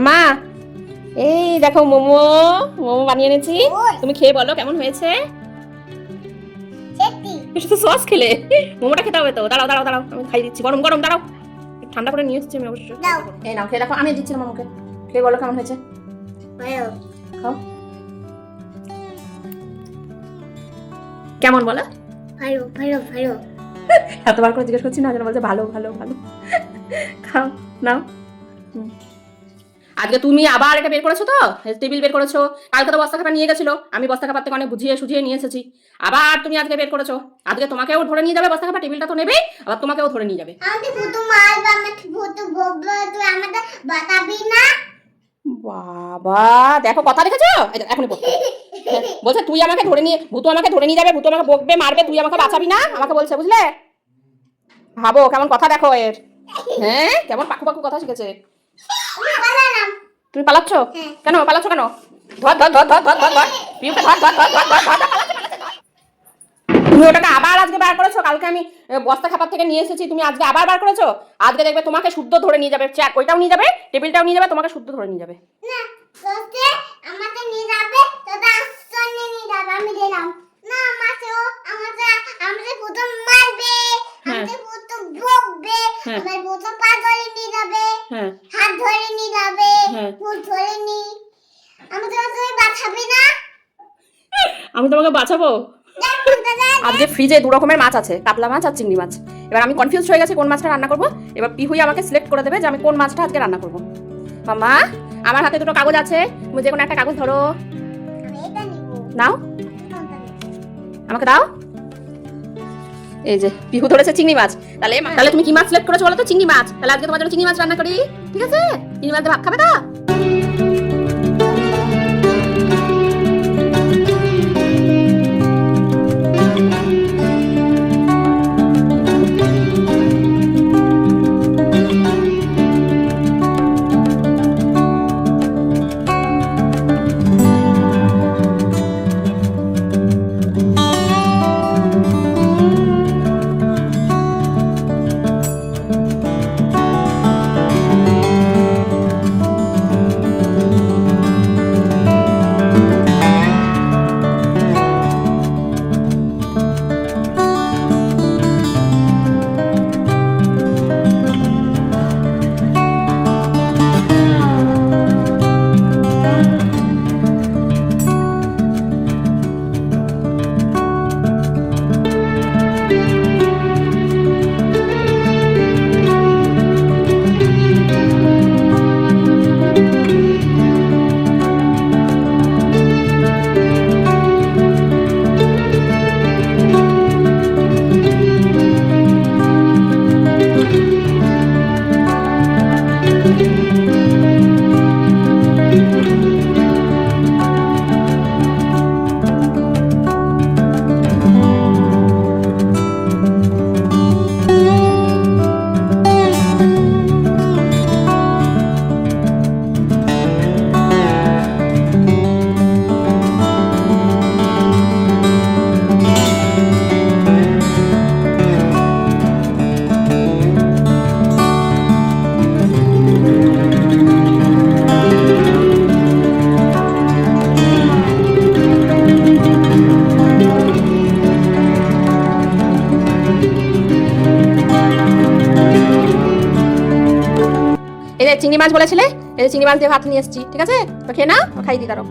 S2: মা এই দেখো মোমো, মোমো বানিয়ে এনেছি, তুমি খেয়ে বলো কেমন হয়েছে।
S5: সত্যি
S2: শুধু সস খেলে, মোমোটা খেতে হবে তো। দাঁড়াও দাঁড়াও দাঁড়াও, আমি খাই দিচ্ছি, গরম গরম, দাঁড়াও, ঠান্ডা করে নিয়ে এসেছি আমি অবশ্য।
S5: দাও।
S2: এই নাও খেয়ে দেখো, আমি দিচ্ছি না মামাকে, খেয়ে বলো কেমন হয়েছে।
S5: ভালো
S2: খাও, কেমন বলো।
S5: ভালো ভালো ভালো।
S2: এতবার করে জিজ্ঞেস করছি না, যেন বলছে ভালো ভালো ভালো। খাও নাও। আজকে তুমি আবার এটা বের করেছো তো, টেবিল বের করেছো। কালকে তো বস্তা খাপা নিয়ে গেছিল, আমি বস্তা খাপার থেকে অনেক বুঝিয়ে সুঝিয়ে নিয়ে এসেছি। আবার তুমি আজকে বের করেছো, আজকে তোমাকেও ধরে নিয়ে যাবে বস্তা খাপা, টেবিলটা তো নেবেই, আবার তোমাকেও ধরে নিয়ে যাবে।
S5: আমাকে ভূতু মারবে, আমাকে ভূতু বকবে, তুই আমাকে বাতাবি না।
S2: বাবা দেখো কথা দেখেছো, এই দেখো, এখনই বলছে। বলছে তুই আমাকে ধরে নিয়ে, ভূতু আমাকে ধরে নিয়ে যাবে, ভূতু আমাকে বকবে মারবে, তুই আমাকে বাঁচাবি না, আমাকে বলছে, বুঝলে। ভাবো কেমন কথা দেখো এর। হ্যাঁ কেমন পাকু পাকু কথা শিখেছে।
S5: আমি পালালাম।
S2: তুমি পালাচ্ছ
S5: হ্যাঁ।
S2: কেন? পালাচ্ছ কেন? ধর ধর ধর ধর ধর ধর ধর পিউকে ধর ধর ধর ধর ধর ধর। তুমি ওটাকে আবার আজকে বার করেছো? কালকে আমি বস্তা খাবার থেকে নিয়ে এসেছি, তুমি আজকে আবার বার করেছো। আজকে দেখবে তোমাকে শুদ্ধ ধরে নিয়ে যাবে, চেয়ার ওইটাও নিয়ে যাবে, টেবিলটাও নিয়ে যাবে, তোমাকে শুদ্ধ ধরে নিয়ে যাবে।
S5: না, তোকে আমাকে নিয়ে যাবে, তোকে আসন নিয়ে যাবে, আমি দিলাম। না, আমাকে প্রথম মারবে,
S2: হ্যাঁ।
S5: আমাকে প্রথম বকবে,
S2: হ্যাঁ।
S5: আমার প্রথম পা ধরে নিয়ে যাবে,
S2: হ্যাঁ
S5: হাত ধরে নিয়ে যাবে,
S2: হ্যাঁ।
S5: ফুল ধরে নি। আমাকে তুমি বাঁচাবে না?
S2: আমি তোমাকে বাঁচাবো।
S5: দেখো দাদা,
S2: আজকে ফ্রিজে দু রকমের মাছ আছে, কাতলা মাছ আর চিংড়ি মাছ। এবার আমি কনফিউজ হয়ে গেছি কোন মাছটা রান্না করবো। এবার পিহুই আমাকে সিলেক্ট করে দেবে যে আমি কোন মাছটা আজকে রান্না করবো। মাম্মা আমার হাতে দুটো কাগজ আছে, তুমি যে কোনো একটা কাগজ ধরো।
S5: আমি এটা নিব।
S2: নাও, আমাকে দাও। এই যে পিহু ধরেছে চিংড়ি মাছ। তাহলে তুমি কি মাছ সিলেক্ট করেছো বলো তো? চিংড়ি মাছ। তাহলে আজকে তোমার জন্য চিংড়ি মাছ রান্না করি, ঠিক আছে? চিংড়ি মাছ দিয়ে ভাত খাবে তো? এই যে চিংড়ি মাছ বলেছিলে, এই যে চিংড়ি মাছ দিয়ে ভাত নিয়ে এসেছি, ঠিক আছে? তো খেয়ে নাও, খাই দিই তারও।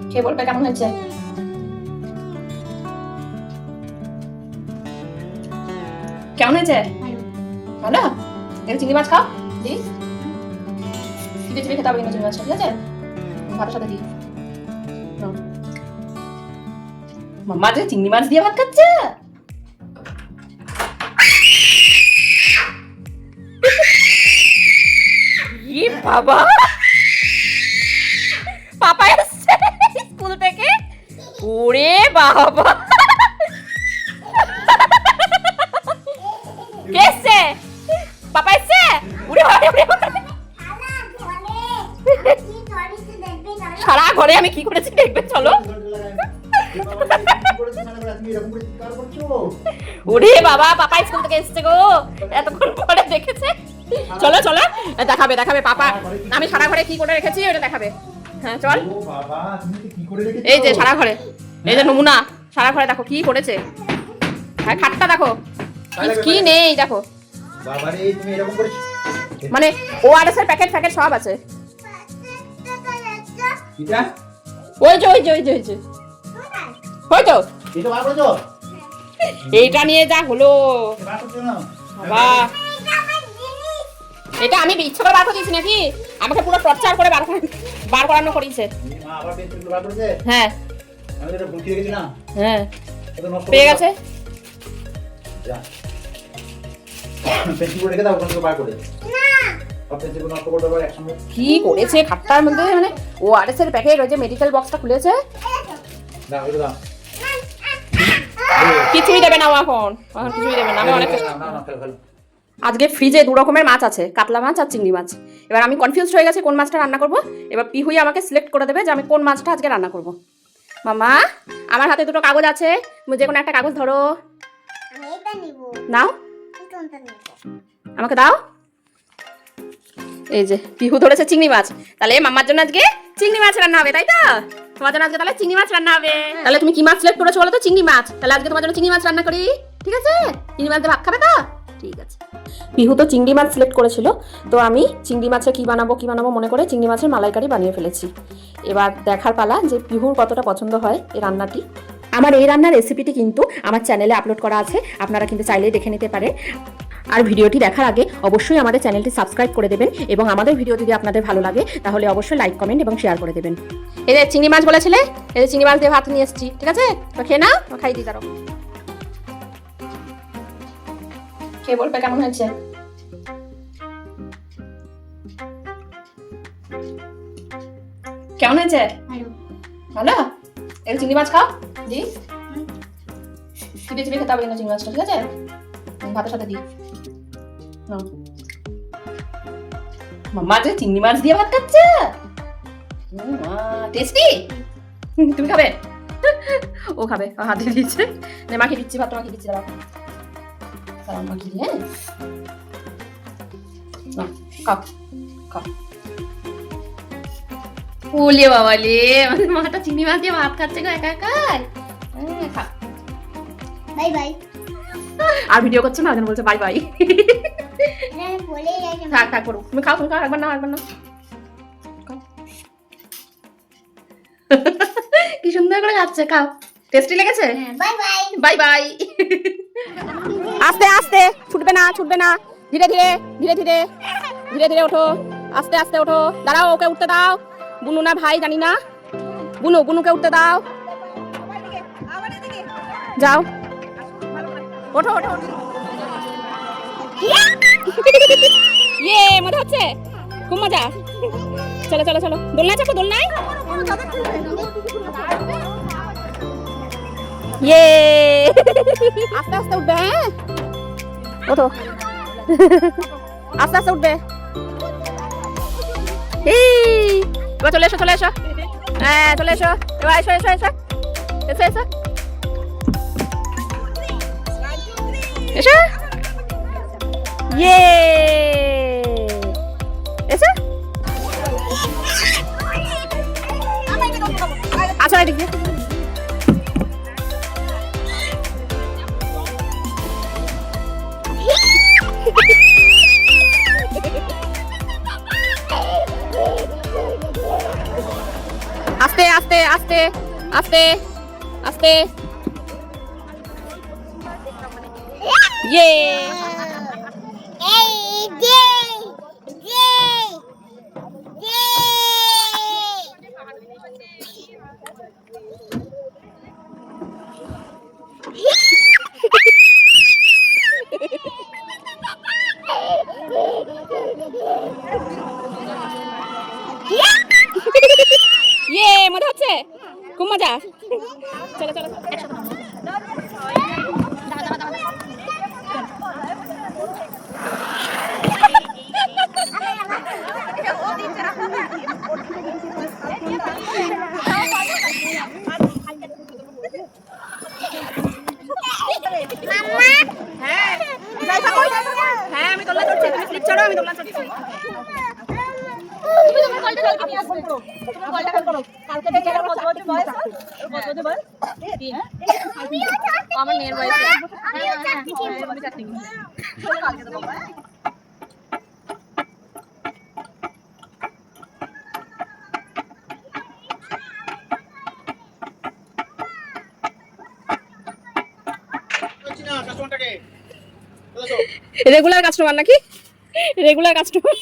S2: খেয়ে বলবে কেমন হয়েছে। কেমন হয়েছে? ভালো। এই চিংড়ি মাছ খাও দি, চিপে চিপে খেতে হবে কিন্তু চিংড়ি মাছটা, ঠিক আছে? ভাতের সাথে দিই। মাম্মা যে চিংড়ি মাছ দিয়ে ভাত খাচ্ছে। বাবা পাপা এসছে স্কুল থেকে। ওরে বাবা, কে এসছে? পাপা এসছে? ওরে বাবা, সারা ঘরে আমি কি করেছি দেখবে, চলো। ওরে বাবা, পাপা স্কুল থেকে এসছে গো, এতক্ষণ পরে দেখেছে। চলো চলো, দেখাবে দেখাবে পাপা আমি সারা ঘরে কি করে রেখেছি ওটা দেখাবে। হ্যাঁ চল। এই যে সারা ঘরে, এই যে নমুনা, সারা ঘরে দেখো কি করেছে। হ্যাঁ খাটটা দেখো কি নেই দেখো, মানে ওআরএস এর প্যাকেট প্যাকেট সব আছে। ওই যে ওই যে ওই যে ওই যে ওই তো এইটা নিয়ে যা হলো বাবা। এটা আমি ইচ্ছা করে বার করে দিয়েছি নাকি? আমাকে পুরো টর্চার করে বার করানো করিয়েছে। হ্যাঁ হ্যাঁ পেয়ে গেছে। কি করেছে খাটটার মধ্যে, মানে ওআরএস এর প্যাকেট, ওই যে মেডিকেল বক্সটা খুলেছে। কিছুই দেবে না ও এখন কিছুই দেবে না আমি অনেক
S4: না না ফেলো ফেলো।
S2: আজকে ফ্রিজে দু রকমের মাছ আছে, কাতলা মাছ আর চিংড়ি মাছ। এবার আমি কনফিউজ হয়ে গেছি কোন মাছটা রান্না করব। এবার পিহুই আমাকে সিলেক্ট করে দেবে যে আমি কোন মাছটা আজকে রান্না করব। মামা আমার হাতে দুটো কাগজ আছে, তুমি যে কোনো একটা কাগজ ধরো।
S5: আমি এটা নিব,
S2: নাও
S5: কোনটা নিব?
S2: আমাকে দাও। এই যে পিহু ধরেছে চিংড়ি মাছ, তাহলে মাম্মার জন্য আজকে চিংড়ি মাছ রান্না হবে, তাই তো? তোমার জন্য আজকে তাহলে চিংড়ি মাছ রান্না হবে। তাহলে তুমি কি মাছ সিলেক্ট করেছো বলো তো? চিংড়ি মাছ। তাহলে আজকে তোমার জন্য চিংড়ি মাছ রান্না করি, ঠিক আছে? চিংড়ি মাছ দিয়ে ভাত খাবে তো? ঠিক আছে। পিহু তো চিংড়ি মাছ সিলেক্ট করেছিল, তো আমি চিংড়ি মাছে কি বানাবো মনে করে চিংড়ি মাছের মালাইকারি বানিয়ে ফেলেছি। এবার দেখার পালা যে পিহুর কতটা পছন্দ হয় এই রান্নাটি। আমার এই রান্নার রেসিপিটি কিন্তু আমার চ্যানেলে আপলোড করা আছে, আপনারা কিন্তু চাইলেই দেখে নিতে পারেন। আর ভিডিওটি দেখার আগে অবশ্যই আমাদের চ্যানেলটি সাবস্ক্রাইব করে দেবেন এবং আমাদের ভিডিও যদি আপনাদের ভালো লাগে তাহলে অবশ্যই লাইক কমেন্ট এবং শেয়ার করে দেবেন। এই যে চিংড়ি মাছ বলেছিলে, এই যে চিংড়ি মাছ দিয়ে ভাত নিয়ে এসেছি, ঠিক আছে? তো খেয়ে নাও, খাই দিই তারও। খেয়ে বলবে কেমন হয়েছে। কেমন হয়েছে? ভালো। এই চিংড়ি মাছ খাও দি, চিবিয়ে চিবিয়ে খেতে হবে কিন্তু চিংড়ি মাছটা, ঠিক আছে? ভাতের সাথে দিই। মাম্মা যে চিংড়ি মাছ দিয়ে ভাত খাচ্ছে, টেস্টি। তুমি খাবে? ও খাবে, ও হাতে দিয়েছে। মাখিয়ে দিচ্ছি, ভাতটা মাখিয়ে দিচ্ছি, দাঁড়াও মাখিয়ে দিয়ে। খাও খাও। ওলে বাবা লে, আমাদের মাটা চিংড়ি মাছ দিয়ে ভাত খাচ্ছে গো একা একাই। খা।
S5: Bye bye.
S2: আর ভিডিও করছো না, বলছে বাই বাই।
S5: আমি বলেই যাই।
S2: থাক থাক করো, তুমি খাও একবার না একবার না। কি সুন্দর করে খাচ্ছে, খাও। টেস্টি লেগেছে?
S5: Bye bye.
S2: Bye bye. আস্তে আস্তে, ছুটবে না ছুটবে না, ধীরে ধীরে ধীরে ধীরে ধীরে ধীরে ওঠো, আস্তে আস্তে ওঠো। দাঁড়াও, ওকে উঠতে দাও। বুনু না ভাই জানি না, বুনুকে উঠতে দাও। যাও, ওঠো ওঠো। ইয়ে মজা হচ্ছে, খুব মজা। চলো চলো চলো, দোলনায় চাপো, দোলনায়। ইয়ে আস্তে আস্তে উঠবে, হ্যাঁ ওঠো। আস্তে আস্তে উঠবে। এবার চলে এসো চলে এসো, হ্যাঁ চলে এসো। এবার এসো এসো এসো এসো এসো এসো। ইয়ে এসো। আচ্ছা এদিক দিয়ে। আস্তে আস্তে আস্তে আস্তে আস্তে। ইয়ে
S5: এই যে যে যে
S2: ইয়ে মজা হচ্ছে, খুব মজা। চলো চলো হ্যাঁ আমি দোলনা চড়ছি, তুমি স্লিপ ছাড়ো, আমি দোলনা চড়ছি। আমার মেয়ের বয়স রেগুলার কাস্টমার নাকি? Regular customer.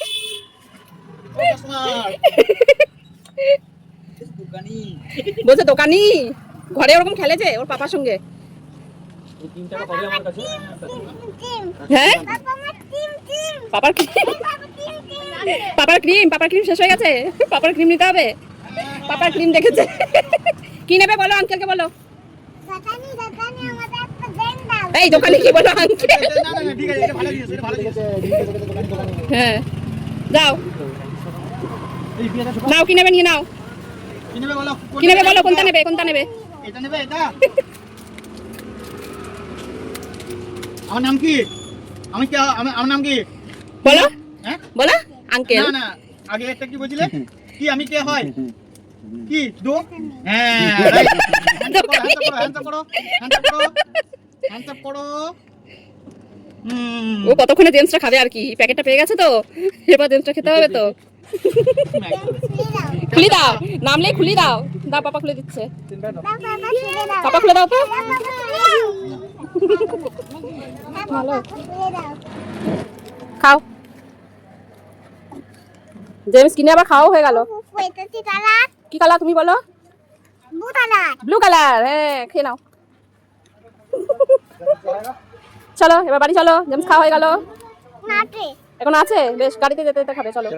S2: বলছে দোকানি, ঘরে ওরকম খেলেছে ওর পাপার সঙ্গে। হ্যাঁ পাপার ক্রিম শেষ হয়ে গেছে, পাপার ক্রিম নিতে হবে। পাপার ক্রিম দেখেছে। কি নেবে বলো, আঙ্কেলকে বলো।
S5: দাদানি আমাদের
S2: এই দোকানে কি বলো আঙ্কেল?
S4: না না ঠিক আছে, এটা ভালো দিয়েছে, এটা ভালো দিয়েছে।
S2: হ্যাঁ যাও
S4: এই বিয়েটা শুভ
S2: নাও, কি নেবে নিয়ে নাও,
S4: কি নেবে বলো?
S2: কি নেবে বলো, কোনটা নেবে, কোনটা নেবে?
S4: এটা নেবে এটা? আমার নাম কি? আমি কি আমার নাম কি?
S2: বলো
S4: হ্যাঁ?
S2: বলো আঙ্কেল।
S4: না না, আগে একটা কি বলছিলে? কি আমি কে হয়? কি দো? হ্যাঁ রাইট। হ্যান্ড আপ করো, হ্যান্ড আপ করো, হ্যান্ড আপ করো, হ্যান্ড আপ করো।
S2: ও কতক্ষণে জেমসটা খাবে আর কি, প্যাকেটটা পেয়ে গেছে তো, এবার জেমসটা খেতে হবে তো। খুলে দাও, নামলেই খুলে দাও। দাও পাপা খুলে দিচ্ছে, পাপা খুলে দাও তো। ভালো খাও জেমস, কিনে আবার খাওয়া হয়ে গেল। কি কালার তুমি বলো? ব্লু কালার, হ্যাঁ খেয়ে নাও। চলো এবার বাড়ি চলো, জেমস খাওয়া হয়ে গেল। এখন আছে, বেশ গাড়িতে যেতে যেতে খাবে, চলো।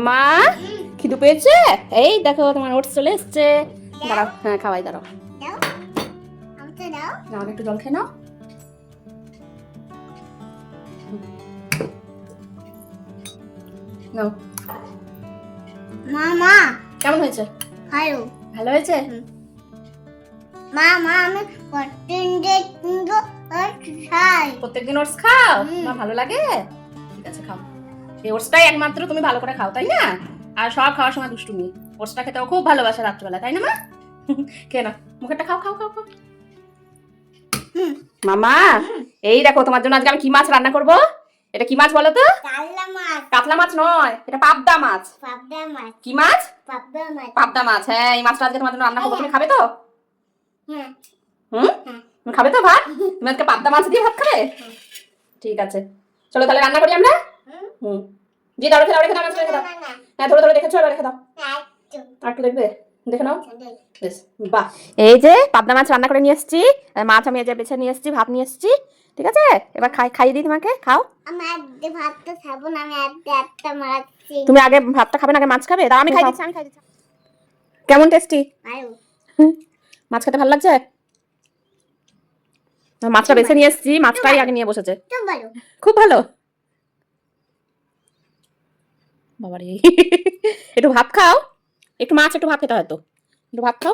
S2: মা খিদু পেয়েছে? এই দেখো তোমার ওটস চলে এসছে, দাঁড়াও, হ্যাঁ খাওয়াই, দাঁড়াও, আমাকে একটু জল খেয়ে নাও। নাও,
S5: মামা
S2: কেমন হয়েছে?
S5: হ্যালো
S2: ভালো হয়েছে?
S5: মামা আমি প্রতিদিন কিন্তু খাই।
S2: প্রত্যেকদিন ওটস খাও?
S5: হুম।
S2: মা ভালো লাগে, ঠিক আছে খাও। এই ওটসটাই একমাত্র তুমি ভালো করে খাও, তাই না? আর সব খাওয়ার সময় দুষ্টুমি, ওটসটা খেতেও খুব ভালোবাসে রাত্রিবেলা, তাই না মা? কেন মুখেরটা খাও খাও খাও খাও। মামা এই দেখো তোমার জন্য আজকে আমি কি মাছ রান্না করব। এটা কি মাছ বলো তো?
S5: কাতলা মাছ,
S2: কাতলা মাছ নয়, এটা পাবদা মাছ।
S5: পাবদা মাছ,
S2: কি মাছ?
S5: পাবদা মাছ।
S2: পাবদা মাছ, হ্যাঁ এই মাছটা আজকে তোমার জন্য রান্না করবো, তুমি খাবে তো?
S5: হ্যাঁ
S2: হুম, তুমি খাবে তো ভাত? তুমি আজকে পাবদা মাছ দিয়ে ভাত খাবে? ঠিক আছে, চলো তাহলে রান্না করি আমরা। হুম, জি দাও, রেখে দাও, রেখে দাও, মাছ রেখে দাও। হ্যাঁ ধরে ধরে দেখেছো, এবার রেখে দাও। আর একটু দেখবে, দেখে নাও। বেশ, বাহ, এই যে পাবদা মাছ রান্না করে নিয়ে এসেছি, মাছ আমি এই যে বেছে নিয়ে এসেছি, ভাত নিয়ে এসেছি, ঠিক আছে? এবার খাইয়ে দিই তোমাকে, খাও।
S5: আমি আজকে ভাতটা খাবো না, আমি আজকে একটা মারছি।
S2: তুমি আগে ভাতটা খাবে না, আগে মাছ খাবে? দাও আমি খাই দিচ্ছি, আমি খাই দিচ্ছি। কেমন টেস্টি?
S5: আয়ো
S2: মাছ খেতে ভালো লাগছে? মাছটা বেছে নিয়ে এসেছি, মাছটাই আগে নিয়ে বসেছে।
S5: তো বলো
S2: খুব ভালো বাবারে। একটু ভাত খাও, একটু মাছ একটু ভাত খেতে হয়তো, একটু ভাত খাও।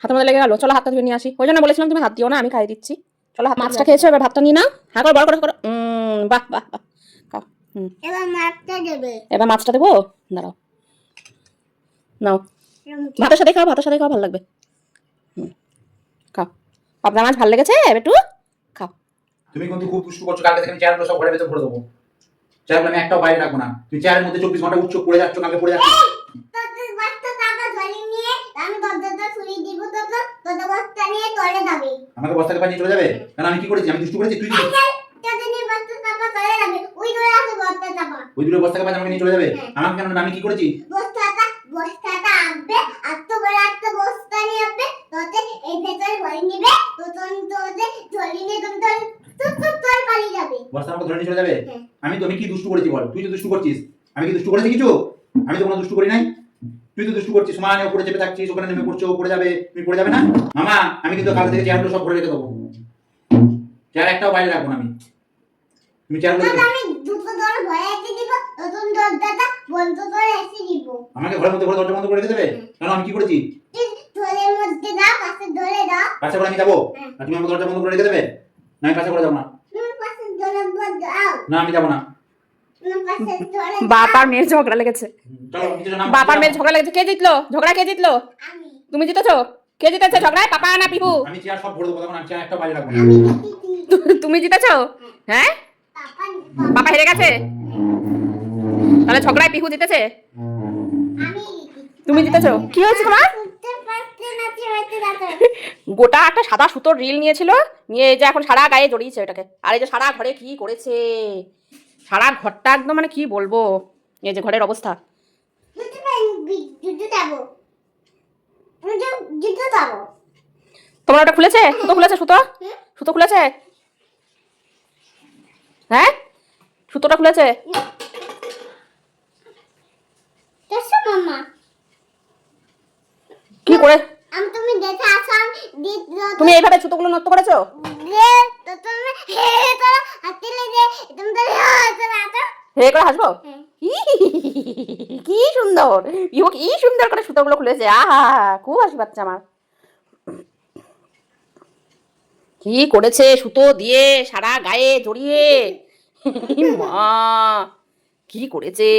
S2: হাতের মধ্যে লেগে গেল, চলো হাতটা ধুয়ে নিয়ে আসি। ওই জন্য বলেছিলাম তুমি হাত দিও না, আমি খাইয়ে দিচ্ছি। চলো মাছটা খেয়েছো, এবার ভাতটা নিয়ে নাও, হ্যাঁ করে বড় করে করো। বাহ বাহ বাহ, খাও।
S5: এবার মাছটা দেবে।
S2: এবার মাছটা দেবো, দাঁড়াও, নাও, ভাতের সাথে খাও, ভাতের সাথে খাও, ভালো লাগবে। খাও, পাবদা মাছ ভালো লেগেছে, একটু খাও।
S4: তুমি কিন্তু খুব দুষ্টু করছো, কালকে থেকে আমি চেয়ারগুলো সব ঘরের ভেতর ভরে দেবো। চেয়ারগুলো আমি একটাও বাইরে রাখবো না। তুমি চেয়ারের মধ্যে 24 ঘন্টা উঠছো, পড়ে যাচ্ছ, কালকে পড়ে যাচ্ছ।
S5: তোদের বস্তা টাকা ধরে নিয়ে আমি দরজাটা খুলে দিব, তোদের বস্তা নিয়ে চলে যাবে।
S4: আমাকে বস্তাকে পাঠিয়ে চলে যাবে? কারণ আমি কি করেছি? আমি দুষ্টু করেছি? তুই কি?
S5: তোদের নিয়ে বস্তা টাকা চলে যাবে, ওই ধরে আছে বস্তা টাকা।
S4: ওই দুটো বস্তাকে পাঠিয়ে আমাকে নিয়ে চলে যাবে? আমাকে কেন? আমি কি করেছি?
S5: বস্তাটা আসবে, এত বড় একটা বস্তা নিয়ে আসবে, তোদের এই ভেতরে ভরে নিবে, তোদের ধরে নিয়ে তোর পালিয়ে যাবে।
S4: বস্তা আমাকে ধরে নিয়ে চলে যাবে?
S5: হ্যাঁ।
S4: আমি কি দুষ্টু করেছি বল? তুই তো দুষ্টু করছিস। আমি কি দুষ্টু করেছি কিছু? আমি তো কোনো দুষ্টু করি নাই। তুই তো দুষ্টু করছিস, সমানে উপরে চেপে থাকছিস, ওখানে নেমে পড়ছো, পড়ে যাবে, তুমি পড়ে যাবে না? মামা আমি কিন্তু কাল থেকে চেয়ারগুলো সব ভরে রেখে দেবো। চেয়ার একটাও বাইরে রাখবো না আমি। তুমি চেয়ারগুলো
S5: তোদের আমি দুটো দর ভরে রেখে দিব, নতুন দরজাটা বন্ধ করে এসে দিব।
S4: আমাকে ঘরের মধ্যে ঘরে দরজা বন্ধ করে রেখে দেবে? কারণ আমি কি করেছি?
S5: ধরে মধ্যে দাও, পাশে ধরে দাও,
S4: কাছে করে আমি যাবো না তুমি আমার দরজা বন্ধ করে রেখে দেবে? না আমি কাছে করে যাবো না।
S5: তুমি পাশে দরজা দাও।
S4: না আমি যাবো না।
S5: তুমি পাশে দরজা
S2: বাপ আর মেয়ের ঝগড়া লেগেছে।
S4: চলো নিচে নাম।
S2: বাপ আর মেয়ের ঝগড়া লেগেছে। কে জিতলো? ঝগড়া কে জিতলো?
S5: আমি
S2: তুমি জিতেছো? কে জিতেছে ঝগড়ায়, পাপা না পিহু?
S4: আমি চেয়ার সব ভরে দেবো, তখন আমি চেয়ার একটা বাইরে রাখবো না।
S5: আমি জিতেছি।
S2: তুমি জিতেছো? হ্যাঁ,
S5: পাপা
S2: পাপা হেরে গেছে। তাহলে ঝগড়ায় পিহু জিতেছে,
S5: আমি
S2: তুমি জিতেছো। কি হয়েছে তোমার?
S5: উঠতে পারতে না চেয়ে যাচ্ছে।
S2: গোটা একটা সাদা সুতোর রিল নিয়েছিল, নিয়ে এই যে এখন সারা গায়ে জড়িয়েছে ওটাকে। আর এই যে সারা ঘরে কি করেছে, সারা ঘরটা একদম মানে কি বলবো, এই যে ঘরের অবস্থা।
S5: উঠতে পারি জুতো যাবো। জুতো যাবো।
S2: তোমার ওটা খুলেছে? সুতো খুলেছে? সুতো সুতো খুলেছে? হ্যাঁ, সুতোটা খুলেছে।
S5: দেখছো মামা?
S2: কি করে
S5: তুমি দেখে আসাম
S2: তুমি এইভাবে সুতোগুলো নষ্ট করেছো?
S5: তো তুমি হে করো হাতে লেগে তুমি তো
S2: হে করে হাসবো? কি সুন্দর ইহো, কি সুন্দর করে সুতোগুলো খুলেছে। আহা, খুব হাসি পাচ্ছে আমার। কি করেছে সুতো দিয়ে সারা গায়ে জড়িয়ে। মা, কি করেছে।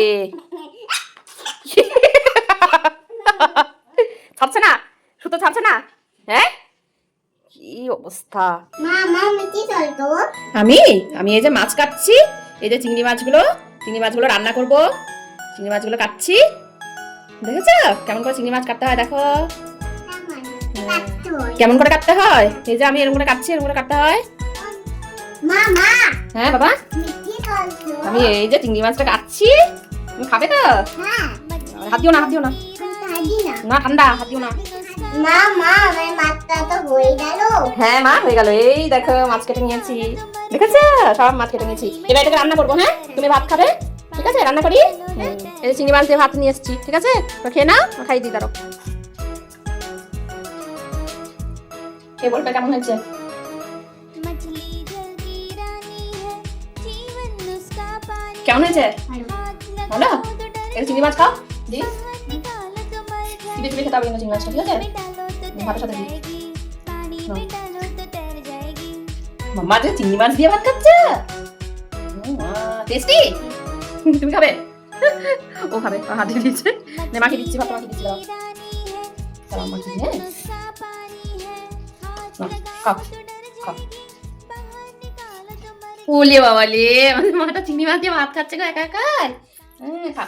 S2: ছাড়ছে না, সুতো ছাড়ছে না। হ্যাঁ, কি অবস্থা।
S5: মামা মিটি চলতো।
S2: আমি আমি এই যে মাছ কাটছি, এই যে চিংড়ি মাছগুলো রান্না করব। চিংড়ি মাছগুলো কাটছি, দেখেছো কেমন করে চিংড়ি মাছ কাটতে হয়? দেখো কেমন করে কাটতে হয়। এই যে আমি এরকম করে কাটছি, এরকম করে কাটতে হয়।
S5: মামা
S2: হ্যাঁ বাবা,
S5: মিটি চলতো।
S2: আমি এই যে চিংড়ি মাছটা কাটছি। তুমি খাবে তো?
S5: হ্যাঁ
S2: হাত দিও না, হাত দিও না,
S5: হাদি না।
S2: না ঠান্ডা, হাত দিও না।
S5: মামা আমার মাছটা তো হয়ে গেল।
S2: হ্যাঁ মা, হয়ে গেল। এই দেখো মাছ কেটে নিয়েছি, দেখেছো সব মাছ কেটে নিয়েছি। এবার এটাকে রান্না করবো। হ্যাঁ, তুমি ভাত খাবে? ঠিক আছে, রান্না করি। এই যে চিংড়ি মাছ দিয়ে ভাত নিয়ে এসেছি, ঠিক আছে? খেয়ে নাও, খাই দিই। দাঁড়ো, এই বলটা কেমন হয়েছে? কেমন হয়েছে? ভালো। এই চিংড়ি মাছ খাও, দি চিপে চিপে খেতে হবে কিন্তু চিংড়ি মাছটা, ঠিক আছে? ভাতের সাথে দিই। মাম্মা যে চিংড়ি মাছ দিয়ে ভাত খাচ্ছে, টেস্টি। তুমি খাবে? ও খাবে, ও হাত দিয়ে দিচ্ছে। মাকে দিচ্ছি, ভাত মাকে দিচ্ছি। দাও মাকে দিয়ে, খাও খাও। ওলে বাবা লে, আমাদের মাটা চিংড়ি মাছ দিয়ে ভাত খাচ্ছে গো একা একা। খা।